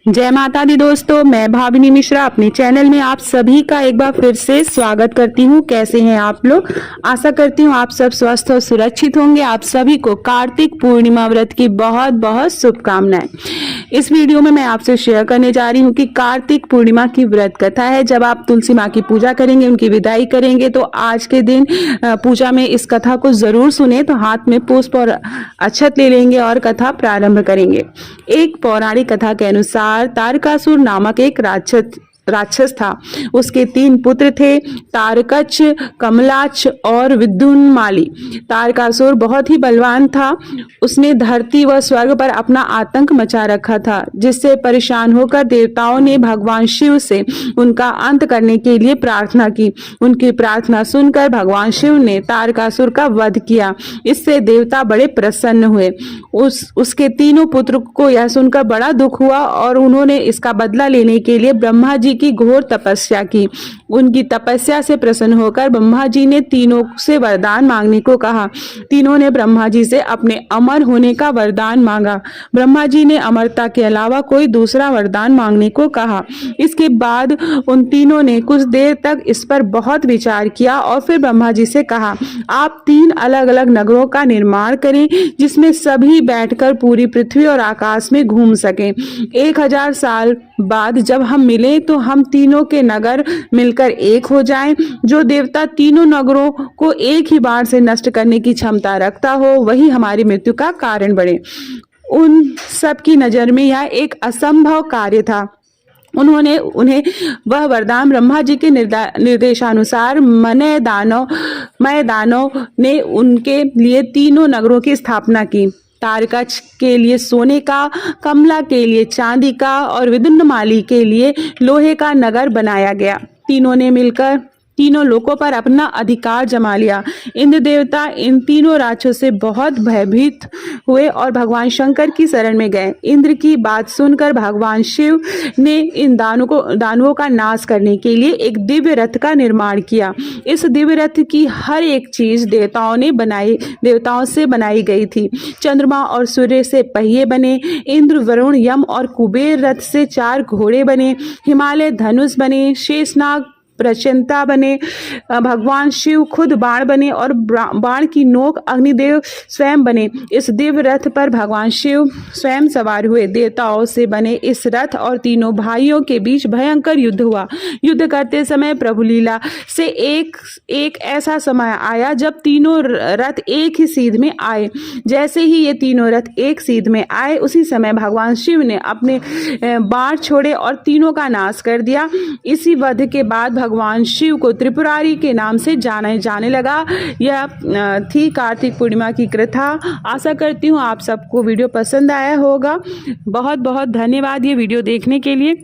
जय माता दी दोस्तों, मैं भाविनी मिश्रा अपने चैनल में आप सभी का एक बार फिर से स्वागत करती हूँ। कैसे हैं आप लोग? आशा करती हूँ आप सब स्वस्थ और सुरक्षित होंगे। आप सभी को कार्तिक पूर्णिमा व्रत की बहुत बहुत शुभकामनाएं। इस वीडियो में मैं आपसे शेयर करने जा रही हूँ कि कार्तिक पूर्णिमा की व्रत कथा है। जब आप तुलसी माँ की पूजा करेंगे, उनकी विदाई करेंगे, तो आज के दिन पूजा में इस कथा को जरूर सुने। तो हाथ में पुष्प और अक्षत ले लेंगे और कथा प्रारंभ करेंगे। एक पौराणिक कथा के अनुसार तारकासुर नामक एक राक्षस था। उसके 3 पुत्र थे, तारकच, कमलाच और विद्युन्माली। तारकासुर बहुत ही बलवान था। उसने धरती व स्वर्ग पर अपना आतंक मचा रखा था, जिससे परेशान होकर देवताओं ने भगवान शिव से उनका अंत करने के लिए प्रार्थना की। उनकी प्रार्थना सुनकर भगवान शिव ने तारकासुर का वध किया। इससे देवता बड़े प्रसन्न हुए। उसके 3 पुत्र को यह सुनकर बड़ा दुख हुआ और उन्होंने इसका बदला लेने के लिए ब्रह्मा जी की घोर तपस्या की। उनकी तपस्या से प्रसन्न होकर ब्रह्मा जी ने तीनों से वरदान मांगने को कहा। तीनों ने ब्रह्मा जी से अपने अमर होने का वरदान मांगा। ब्रह्मा जी ने अमरता के अलावा कोई दूसरा वरदान मांगने को कहा। इसके बाद उन तीनों ने कुछ देर तक इस पर बहुत विचार किया और फिर ब्रह्मा जी से कहा, आप 3 अलग अलग नगरों का निर्माण करें, जिसमें सभी बैठकर पूरी पृथ्वी और आकाश में घूम सकें। 1000 साल बाद जब हम मिले तो हम तीनों के नगर मिलकर एक हो जाएं। जो देवता तीनों नगरों को एक ही बार से नष्ट करने की क्षमता रखता हो, वही हमारी मृत्यु का कारण बने। उन सब की नजर में यह एक असंभव कार्य था। उन्हें वह वरदान ब्रह्मा जी के निर्देशानुसार मय दानव ने उनके लिए तीनों नगरों की स्थापना की। तारकच के लिए सोने का, कमला के लिए चांदी का और विद्युन्माली के लिए लोहे का नगर बनाया गया। तीनों ने मिलकर तीनों लोकों पर अपना अधिकार जमा लिया। इंद्र देवता इन तीनों राक्षसों से बहुत भयभीत हुए और भगवान शंकर की शरण में गए। इंद्र की बात सुनकर भगवान शिव ने इन दानवों का नाश करने के लिए एक दिव्य रथ का निर्माण किया। इस दिव्य रथ की हर एक चीज देवताओं से बनाई गई थी। चंद्रमा और सूर्य से पहिए बने, इंद्र, वरुण, यम और कुबेर रथ से 4 घोड़े बने, हिमालय धनुष बने, शेषनाग प्रचंता बने, भगवान शिव खुद बाण बने और बाण की नोक अग्निदेव स्वयं बने। इस दिव्य रथ पर भगवान शिव स्वयं सवार हुए। देवताओं से बने इस रथ और तीनों भाइयों के बीच भयंकर युद्ध हुआ। युद्ध करते समय प्रभु लीला से एक ऐसा समय आया जब तीनों रथ एक ही सीध में आए। जैसे ही ये तीनों रथ एक सीध में आए, उसी समय भगवान शिव ने अपने बाण छोड़े और तीनों का नाश कर दिया। इसी वध के बाद भगवान शिव को त्रिपुरारी के नाम से जाने लगा। यह थी कार्तिक पूर्णिमा की कथा। आशा करती हूँ आप सबको वीडियो पसंद आया होगा। बहुत बहुत धन्यवाद ये वीडियो देखने के लिए।